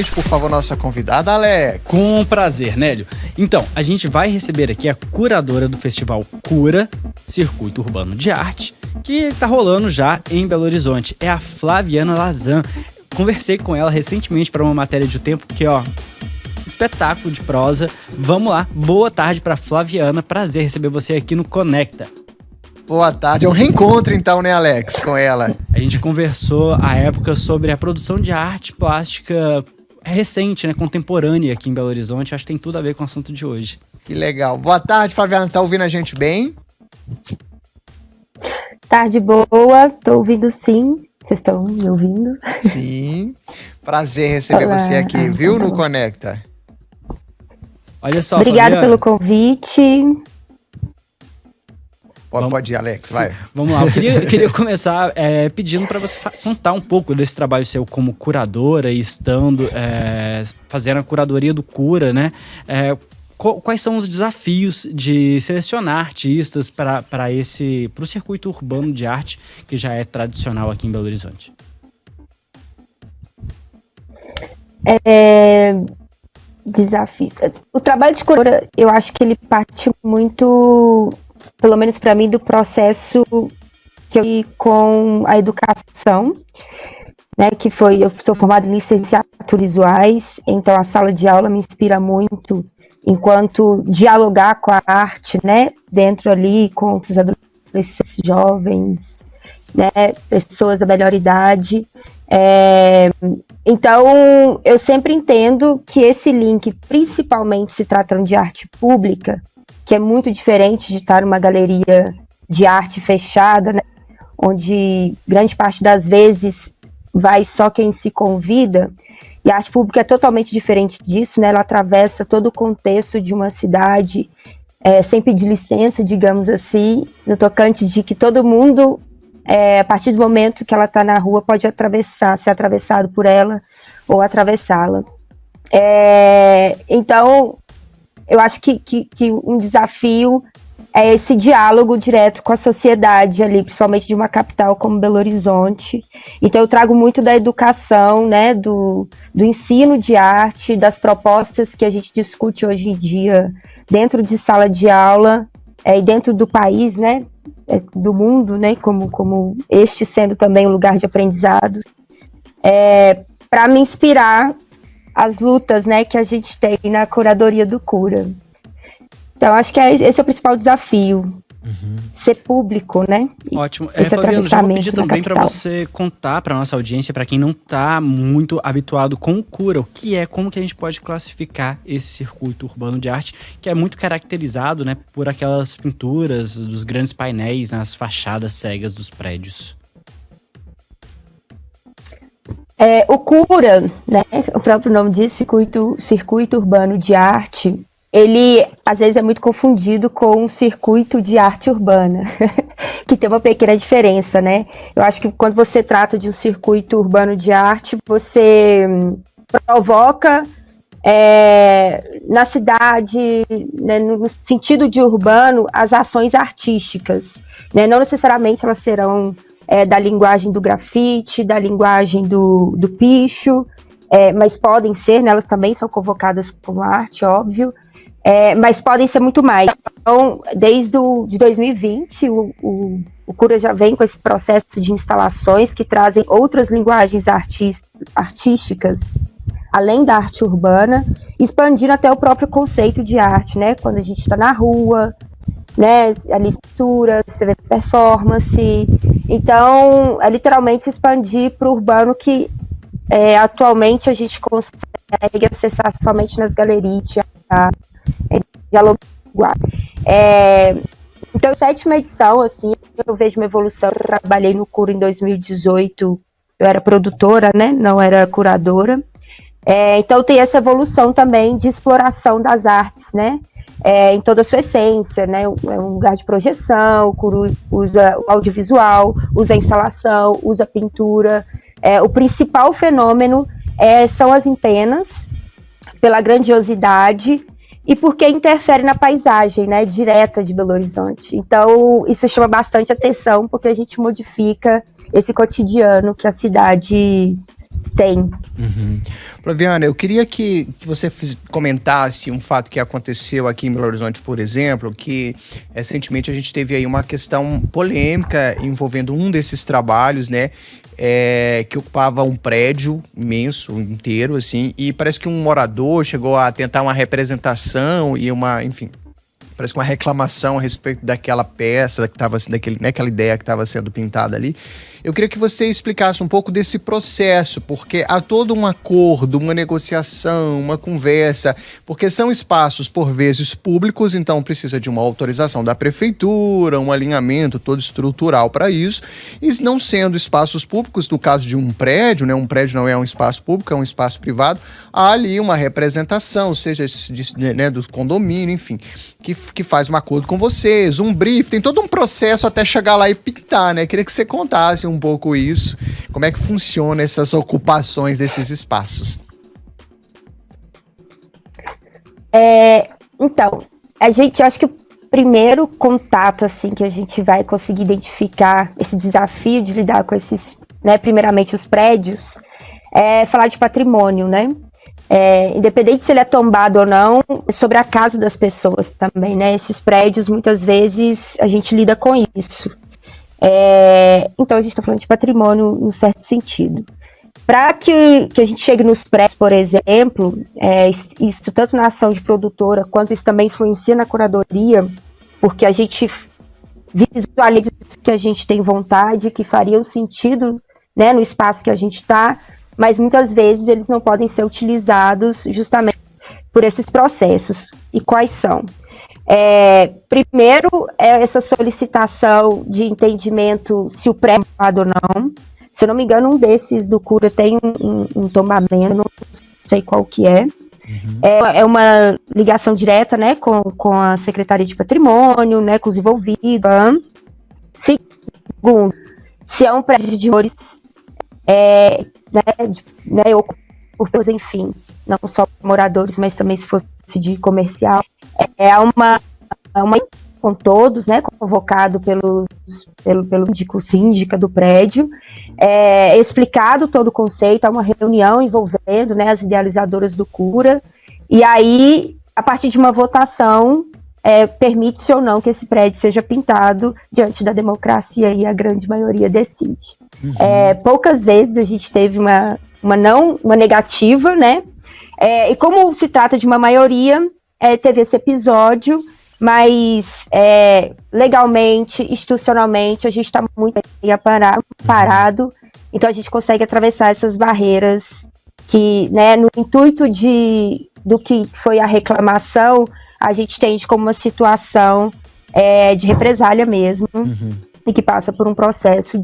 por favor, nossa convidada, Alex. Com prazer, Nélio. Então, a gente vai receber aqui a curadora do Festival Cura, Circuito Urbano de Arte, que tá rolando já em Belo Horizonte. É a Flaviana Lazan. Conversei com ela recentemente para uma matéria de O Tempo, que, espetáculo de prosa. Vamos lá. Boa tarde para Flaviana. Prazer receber você aqui no Conecta. Boa tarde. É um reencontro, então, né, Alex, com ela? A gente conversou à época sobre a produção de arte plástica recente, né, contemporânea aqui em Belo Horizonte. Acho que tem tudo a ver com o assunto de hoje. Que legal. Boa tarde, Flaviana. Tá ouvindo a gente bem? Tarde boa. Tô ouvindo sim. Vocês estão me ouvindo? Sim. Prazer receber você aqui, viu, no Conecta. Olha só, Obrigada Flaviana. pelo convite. Pode ir, Alex, vai. Vamos lá, eu queria começar pedindo para você contar um pouco desse trabalho seu como curadora e fazendo a curadoria do Cura, né? Quais são os desafios de selecionar artistas para o circuito urbano de arte, que já é tradicional aqui em Belo Horizonte? Desafios. O trabalho de curadora, eu acho que ele parte muito, pelo menos para mim, do processo que eu tive com a educação, né, eu sou formada em licenciaturas visuais, então a sala de aula me inspira muito enquanto dialogar com a arte, né, dentro ali com os adolescentes, jovens, né, pessoas da melhor idade. Então, eu sempre entendo que esse link, principalmente se tratando de arte pública, que é muito diferente de estar numa galeria de arte fechada, né, onde grande parte das vezes vai só quem se convida, e a arte pública é totalmente diferente disso, né? Ela atravessa todo o contexto de uma cidade, sem pedir licença, digamos assim, no tocante de que todo mundo, a partir do momento que ela está na rua, pode ser atravessado por ela ou atravessá-la. Então, eu acho que um desafio é esse diálogo direto com a sociedade ali, principalmente de uma capital como Belo Horizonte. Então eu trago muito da educação, né, do ensino de arte, das propostas que a gente discute hoje em dia dentro de sala de aula e dentro do país, né, do mundo, né, como este sendo também um lugar de aprendizado, para me inspirar as lutas, né, que a gente tem na curadoria do Cura. Então, acho que esse é o principal desafio, ser público, né? Ótimo. Flaviana, já vou pedir também para você contar para nossa audiência, para quem não está muito habituado com o Cura, como que a gente pode classificar esse circuito urbano de arte, que é muito caracterizado, né, por aquelas pinturas dos grandes painéis nas fachadas cegas dos prédios. O Cura, né, o próprio nome diz, circuito urbano de arte, ele às vezes é muito confundido com um circuito de arte urbana, que tem uma pequena diferença, né? Eu acho que quando você trata de um circuito urbano de arte, você provoca na cidade, né, no sentido de urbano, as ações artísticas, né? Não necessariamente elas serão da linguagem do grafite, da linguagem do picho, mas podem ser, né, elas também são convocadas como arte, óbvio, mas podem ser muito mais. Então, desde de 2020, o Cura já vem com esse processo de instalações que trazem outras linguagens artísticas, além da arte urbana, expandindo até o próprio conceito de arte, né? Quando a gente está na rua, né? A leitura, você vê performance. Então, é literalmente expandir para o urbano que atualmente a gente consegue acessar somente nas galerias, dialogar. Então, 7ª edição, assim, eu vejo uma evolução. Eu trabalhei no Cura em 2018, eu era produtora, né, não era curadora. Então, tem essa evolução também de exploração das artes, né, em toda a sua essência, né, é um lugar de projeção, o Cura usa o audiovisual, usa a instalação, usa a pintura. O principal fenômeno são as empenas, pela grandiosidade e porque interfere na paisagem, né, direta de Belo Horizonte. Então, isso chama bastante atenção, porque a gente modifica esse cotidiano que a cidade Tem. Flaviana, eu queria que você comentasse um fato que aconteceu aqui em Belo Horizonte, por exemplo, que recentemente a gente teve aí uma questão polêmica envolvendo um desses trabalhos, né? Que ocupava um prédio imenso, inteiro, assim, e parece que um morador chegou a tentar uma representação e parece que uma reclamação a respeito daquela peça que estava, aquela ideia que estava sendo pintada ali. Eu queria que você explicasse um pouco desse processo, porque há todo um acordo, uma negociação, uma conversa, porque são espaços, por vezes, públicos, então precisa de uma autorização da prefeitura, um alinhamento todo estrutural para isso, e não sendo espaços públicos, no caso de um prédio, né, um prédio não é um espaço público, é um espaço privado, há ali uma representação, seja do condomínio, enfim, que faz um acordo com vocês, um brief, tem todo um processo até chegar lá e pintar, né? Queria que você contasse um pouco isso, como é que funciona essas ocupações desses espaços. Então, acho que o primeiro contato, assim, que a gente vai conseguir identificar esse desafio de lidar com esses, né, primeiramente os prédios, é falar de patrimônio, né? Independente se ele é tombado ou não, sobre a casa das pessoas também, né? Esses prédios, muitas vezes, a gente lida com isso. Então, a gente está falando de patrimônio no certo sentido. Para que a gente chegue nos prédios, por exemplo, isso tanto na ação de produtora, quanto isso também influencia na curadoria, porque a gente visualiza que a gente tem vontade, que faria um sentido, né, no espaço que a gente está, mas muitas vezes eles não podem ser utilizados justamente por esses processos. E quais são? Primeiro, essa solicitação de entendimento se o prédio é tombado ou não. Se eu não me engano, um desses do Cura tem um tombamento, não sei qual que é. É uma ligação direta, né, com a Secretaria de Patrimônio, né, com os envolvidos. Segundo, se é um prédio de mores, por pessoas, enfim, não só moradores, mas também se fosse de comercial, uma com todos, né, convocado pelo síndica do prédio, explicado todo o conceito, há uma reunião envolvendo, né, as idealizadoras do Cura, e aí, a partir de uma votação, permite-se ou não que esse prédio seja pintado diante da democracia e a grande maioria decide. Poucas vezes a gente teve uma negativa, né? E como se trata de uma maioria, teve esse episódio, mas legalmente, institucionalmente, a gente está muito bem parado, então a gente consegue atravessar essas barreiras que, né, no intuito do que foi a reclamação, a gente entende como uma situação de represália mesmo, e que passa por um processo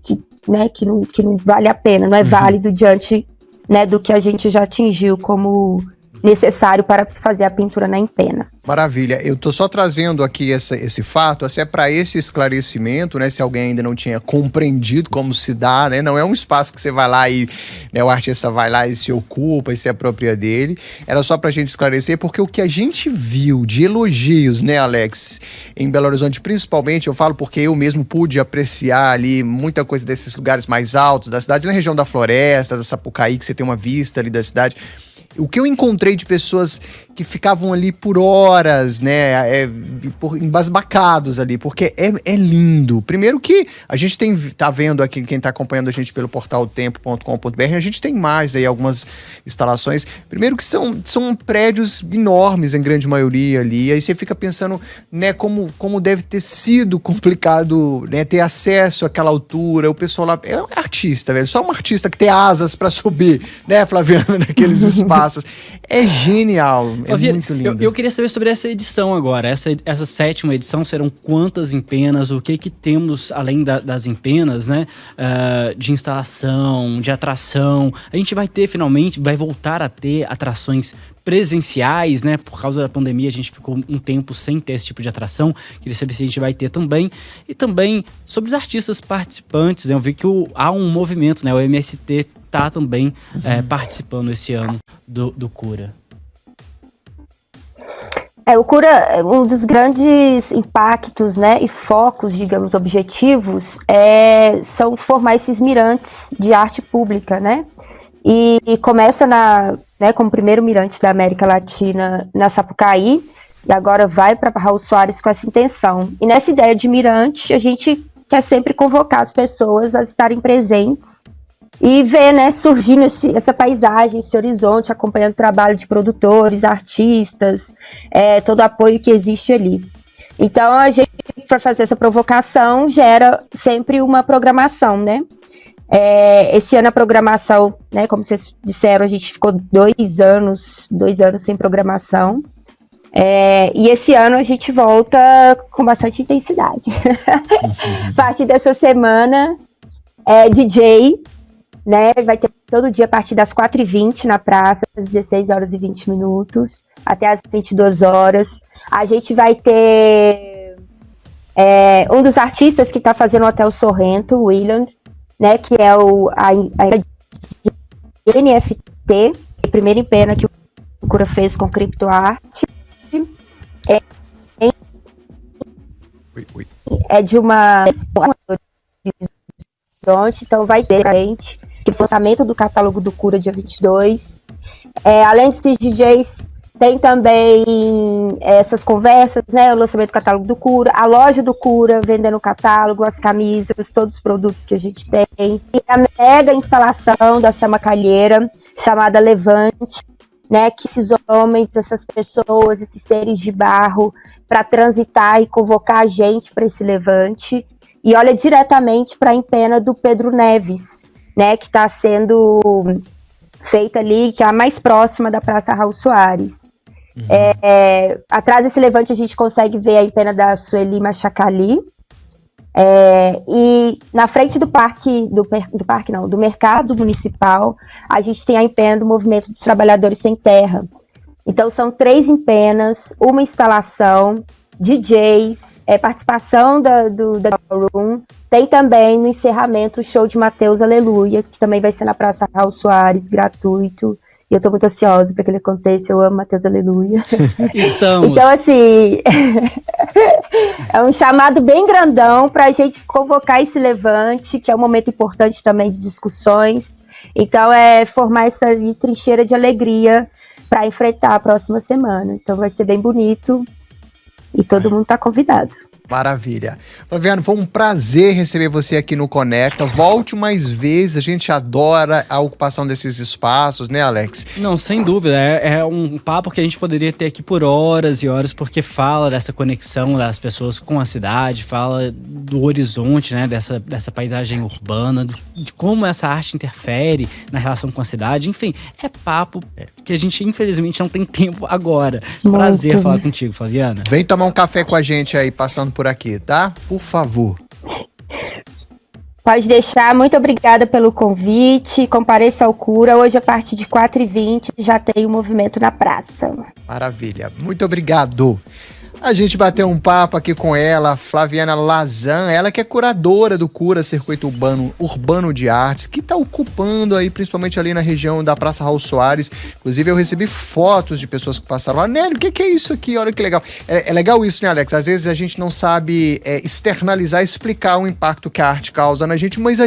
que não vale a pena, não é válido diante, né, do que a gente já atingiu como necessário para fazer a pintura na empena. Maravilha, eu tô só trazendo aqui esse fato, assim, para esse esclarecimento, né, se alguém ainda não tinha compreendido como se dá, né, não é um espaço que você vai lá e, né, o artista vai lá e se ocupa e se apropria dele, era só pra gente esclarecer, porque o que a gente viu de elogios, né, Alex, em Belo Horizonte, principalmente, eu falo porque eu mesmo pude apreciar ali muita coisa desses lugares mais altos da cidade, na região da Floresta, da Sapucaí, que você tem uma vista ali da cidade. O que eu encontrei de pessoas que ficavam ali por horas, né, embasbacados ali, porque é lindo. Primeiro que a gente tá vendo aqui, quem tá acompanhando a gente pelo portal tempo.com.br, a gente tem mais aí algumas instalações. Primeiro que são prédios enormes, em grande maioria ali, aí você fica pensando, né, como deve ter sido complicado, né, ter acesso àquela altura, o pessoal lá, é um artista, velho, só um artista que tem asas pra subir, né, Flaviana, naqueles espaços. É genial. Flaviana, muito lindo. Eu queria saber sobre essa edição agora. Essa 7ª edição, serão quantas empenas? O que temos além das empenas, né? De instalação, de atração. A gente vai ter, finalmente, vai voltar a ter atrações presenciais, né? Por causa da pandemia, a gente ficou um tempo sem ter esse tipo de atração. Queria saber se a gente vai ter também. E também sobre os artistas participantes, né? Eu vi que há um movimento, né? O MST tá também participando esse ano do Cura. O Cura, um dos grandes impactos, né, e focos, digamos, objetivos, são formar esses mirantes de arte pública, né? e começa como primeiro mirante da América Latina na Sapucaí, e agora vai para Raul Soares com essa intenção. E nessa ideia de mirante, a gente quer sempre convocar as pessoas a estarem presentes e ver, né, surgindo essa paisagem, esse horizonte, acompanhando o trabalho de produtores, artistas, todo o apoio que existe ali. Então, a gente, para fazer essa provocação, gera sempre uma programação, né? Esse ano a programação, né, como vocês disseram, a gente ficou 2 anos sem programação. E esse ano a gente volta com bastante intensidade. A partir dessa semana, DJ, né, vai ter todo dia a partir das 4h20 na praça, às 16h20, até às 22h. A gente vai ter um dos artistas que está fazendo o Hotel Sorrento, o William, né, que é a NFT, a primeira empena que o Cura fez com criptoarte. É de uma então vai ter gente o lançamento do catálogo do Cura dia 22. Além desses DJs, tem também essas conversas, né? O lançamento do catálogo do Cura, a loja do Cura vendendo o catálogo, as camisas, todos os produtos que a gente tem. E a mega instalação da Selma Calheira, chamada Levante, né? Que esses homens, essas pessoas, esses seres de barro, para transitar e convocar a gente para esse levante. E olha diretamente para a empena do Pedro Neves, né, que está sendo feita ali, que é a mais próxima da Praça Raul Soares. Atrás desse levante a gente consegue ver a empena da Sueli Machacali. E na frente do do mercado municipal, a gente tem a empena do Movimento dos Trabalhadores Sem Terra. Então são 3 empenas, uma instalação, DJs, participação da Room. Tem também no encerramento o show de Mateus Aleluia, que também vai ser na Praça Raul Soares, gratuito. E eu tô muito ansiosa para que ele aconteça, eu amo Mateus Aleluia. Estamos. Então, assim, é um chamado bem grandão para a gente convocar esse levante, que é um momento importante também de discussões. Então, formar essa trincheira de alegria para enfrentar a próxima semana. Então, vai ser bem bonito. E todo mundo está convidado. Maravilha. Flaviano, foi um prazer receber você aqui no Conecta. Volte mais vezes, a gente adora a ocupação desses espaços, né, Alex? Não, sem dúvida. É um papo que a gente poderia ter aqui por horas e horas, porque fala dessa conexão das pessoas com a cidade, fala do horizonte, né, dessa paisagem urbana, de como essa arte interfere na relação com a cidade. Enfim, é papo que a gente, infelizmente, não tem tempo agora. Muito. Prazer falar contigo, Flaviana. Vem tomar um café com a gente aí, passando por aqui, tá? Por favor. Pode deixar. Muito obrigada pelo convite. Compareça ao Cura. Hoje, a partir de 4h20, já tem o movimento na praça. Maravilha. Muito obrigado. A gente bateu um papo aqui com ela, Flaviana Lazan, ela que é curadora do Cura Circuito Urbano de Artes, que está ocupando aí, principalmente ali na região da Praça Raul Soares. Inclusive, eu recebi fotos de pessoas que passaram lá. Nélio, o que é isso aqui? Olha que legal. É legal isso, né, Alex? Às vezes a gente não sabe externalizar, explicar o impacto que a arte causa na gente, mas